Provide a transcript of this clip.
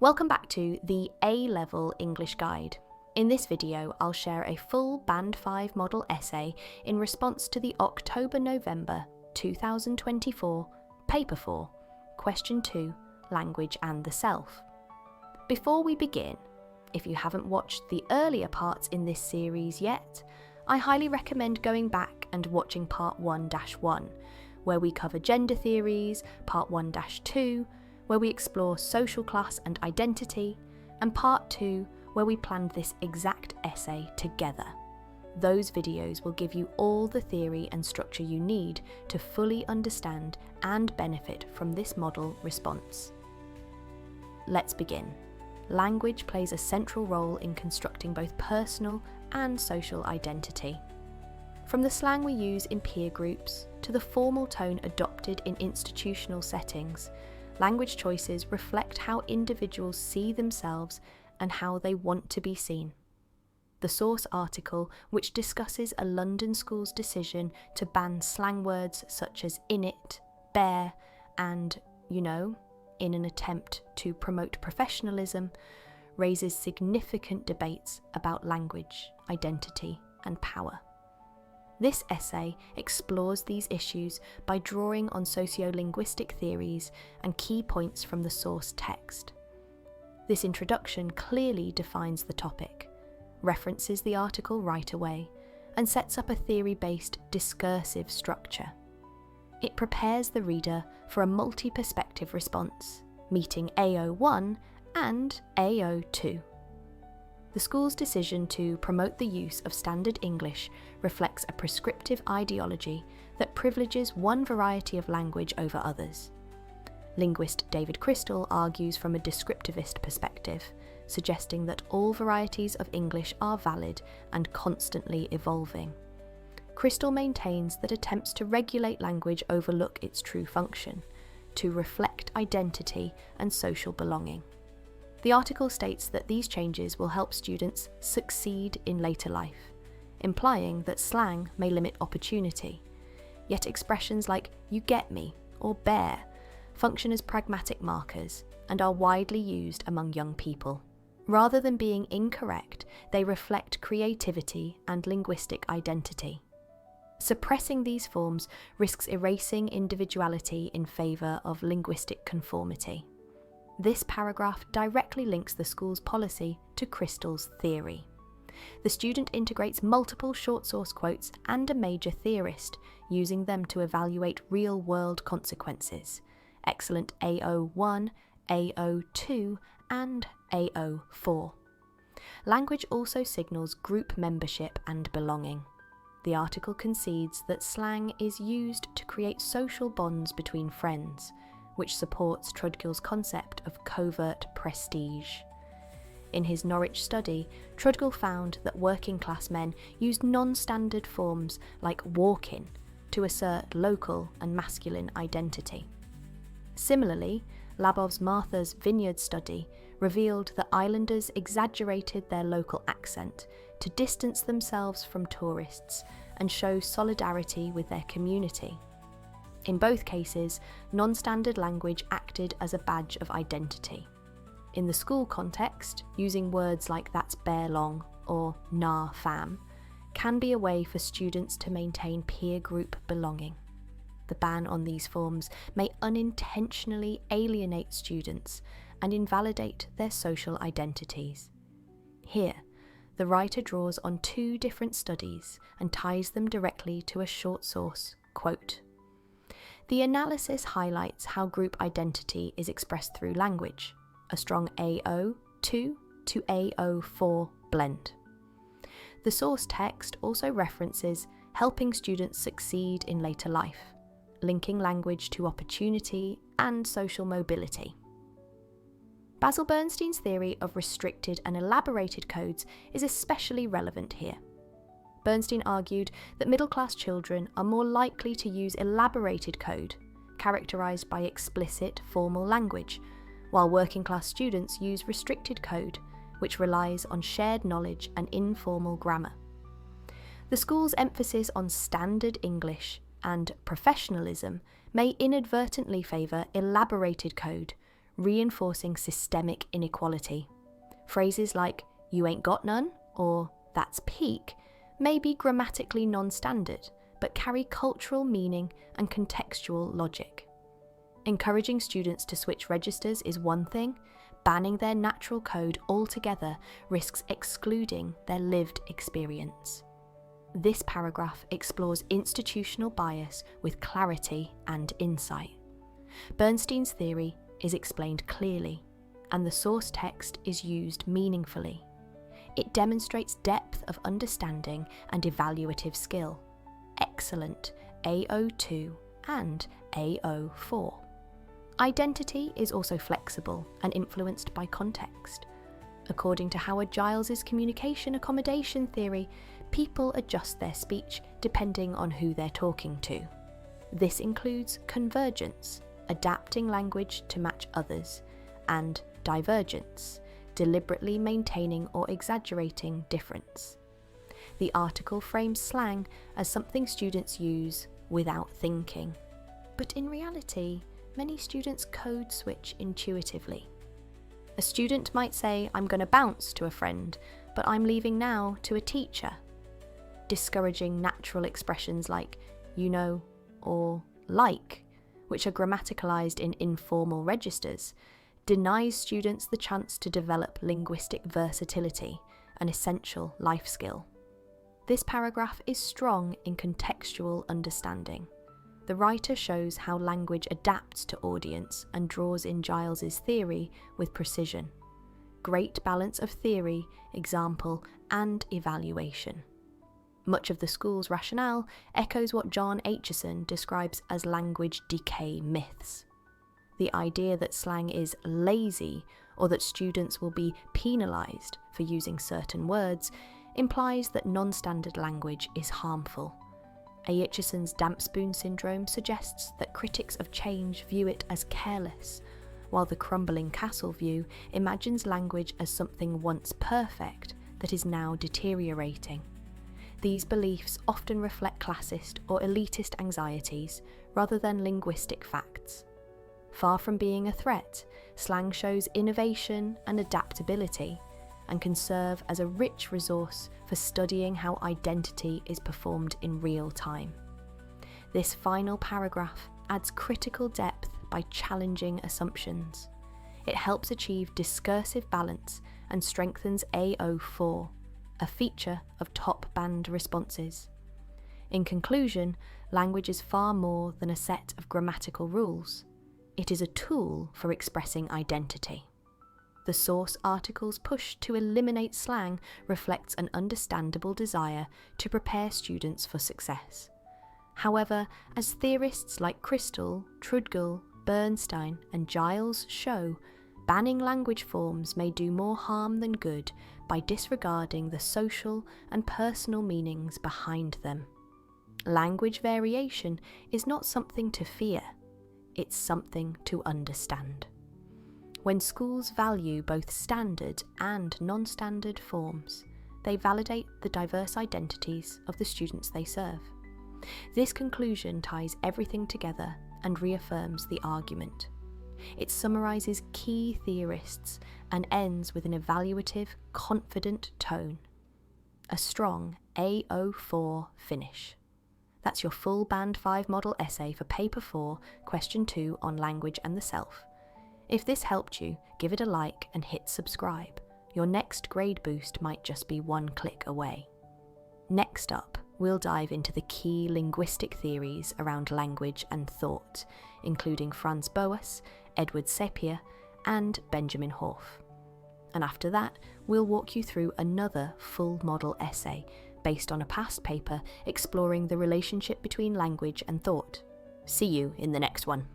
Welcome back to the A-Level English Guide. In this video, I'll share a full Band 5 model essay in response to the October-November 2024 Paper 4, Question 2, Language and the Self. Before we begin, if you haven't watched the earlier parts in this series yet, I highly recommend going back and watching Part 1-1, where we cover gender theories, Part 1-2, where we explore social class and identity, and Part 2, where we planned this exact essay together. Those videos will give you all the theory and structure you need to fully understand and benefit from this model response. Let's begin. Language plays a central role in constructing both personal and social identity. From the slang we use in peer groups to the formal tone adopted in institutional settings, language choices reflect how individuals see themselves and how they want to be seen. The source article, which discusses a London school's decision to ban slang words such as innit, bear, and you know, in an attempt to promote professionalism, raises significant debates about language, identity, and power. This essay explores these issues by drawing on sociolinguistic theories and key points from the source text. This introduction clearly defines the topic, references the article right away, and sets up a theory-based discursive structure. It prepares the reader for a multi-perspective response, meeting AO1 and AO2. The school's decision to promote the use of standard English reflects a prescriptive ideology that privileges one variety of language over others. Linguist David Crystal argues from a descriptivist perspective, suggesting that all varieties of English are valid and constantly evolving. Crystal maintains that attempts to regulate language overlook its true function, to reflect identity and social belonging. The article states that these changes will help students succeed in later life, implying that slang may limit opportunity, yet expressions like "you get me" or "bear" function as pragmatic markers and are widely used among young people. Rather than being incorrect, they reflect creativity and linguistic identity. Suppressing these forms risks erasing individuality in favour of linguistic conformity. This paragraph directly links the school's policy to Crystal's theory. The student integrates multiple short source quotes and a major theorist, using them to evaluate real-world consequences. Excellent AO1, AO2, and AO4. Language also signals group membership and belonging. The article concedes that slang is used to create social bonds between friends, which supports Trudgill's concept of covert prestige. In his Norwich study, Trudgill found that working-class men used non-standard forms like walk-in to assert local and masculine identity. Similarly, Labov's Martha's Vineyard study revealed that islanders exaggerated their local accent to distance themselves from tourists and show solidarity with their community. In both cases, non-standard language acted as a badge of identity. In the school context, using words like "that's bear long" or "nah fam" can be a way for students to maintain peer group belonging. The ban on these forms may unintentionally alienate students and invalidate their social identities. Here, the writer draws on two different studies and ties them directly to a short source quote. The analysis highlights how group identity is expressed through language, a strong AO2 to AO4 blend. The source text also references helping students succeed in later life, linking language to opportunity and social mobility. Basil Bernstein's theory of restricted and elaborated codes is especially relevant here. Bernstein argued that middle-class children are more likely to use elaborated code, characterised by explicit formal language, while working-class students use restricted code, which relies on shared knowledge and informal grammar. The school's emphasis on standard English and professionalism may inadvertently favour elaborated code, reinforcing systemic inequality. Phrases like "you ain't got none" or "that's peak" may be grammatically non-standard, but carry cultural meaning and contextual logic. Encouraging students to switch registers is one thing, banning their natural code altogether risks excluding their lived experience. This paragraph explores institutional bias with clarity and insight. Bernstein's theory is explained clearly, and the source text is used meaningfully. It demonstrates depth of understanding and evaluative skill. Excellent AO2 and AO4. Identity is also flexible and influenced by context. According to Howard Giles's communication accommodation theory, people adjust their speech depending on who they're talking to. This includes convergence, adapting language to match others, and divergence, deliberately maintaining or exaggerating difference. The article frames slang as something students use without thinking, but in reality, many students code switch intuitively. A student might say, "I'm going to bounce" to a friend, but "I'm leaving now" to a teacher. Discouraging natural expressions like "you know" or "like," which are grammaticalized in informal registers, denies students the chance to develop linguistic versatility, an essential life skill. This paragraph is strong in contextual understanding. The writer shows how language adapts to audience and draws in Giles's theory with precision. Great balance of theory, example, and evaluation. Much of the school's rationale echoes what John Aitchison describes as language decay myths. The idea that slang is lazy or that students will be penalised for using certain words implies that non-standard language is harmful. Aitchison's damp spoon syndrome suggests that critics of change view it as careless, while the crumbling castle view imagines language as something once perfect that is now deteriorating. These beliefs often reflect classist or elitist anxieties rather than linguistic facts. Far from being a threat, slang shows innovation and adaptability, and can serve as a rich resource for studying how identity is performed in real time. This final paragraph adds critical depth by challenging assumptions. It helps achieve discursive balance and strengthens AO4, a feature of top band responses. In conclusion, language is far more than a set of grammatical rules. It is a tool for expressing identity. The source article's push to eliminate slang reflects an understandable desire to prepare students for success. However, as theorists like Crystal, Trudgill, Bernstein, and Giles show, banning language forms may do more harm than good by disregarding the social and personal meanings behind them. Language variation is not something to fear, it's something to understand. When schools value both standard and non-standard forms, they validate the diverse identities of the students they serve. This conclusion ties everything together and reaffirms the argument. It summarises key theorists and ends with an evaluative, confident tone. A strong AO4 finish. That's your full Band 5 model essay for Paper 4, Question 2 on Language and the Self. If this helped you, give it a like and hit subscribe. Your next grade boost might just be one click away. Next up, we'll dive into the key linguistic theories around language and thought, including Franz Boas, Edward Sapir, and Benjamin Horff. And after that, we'll walk you through another full model essay based on a past paper exploring the relationship between language and thought. See you in the next one.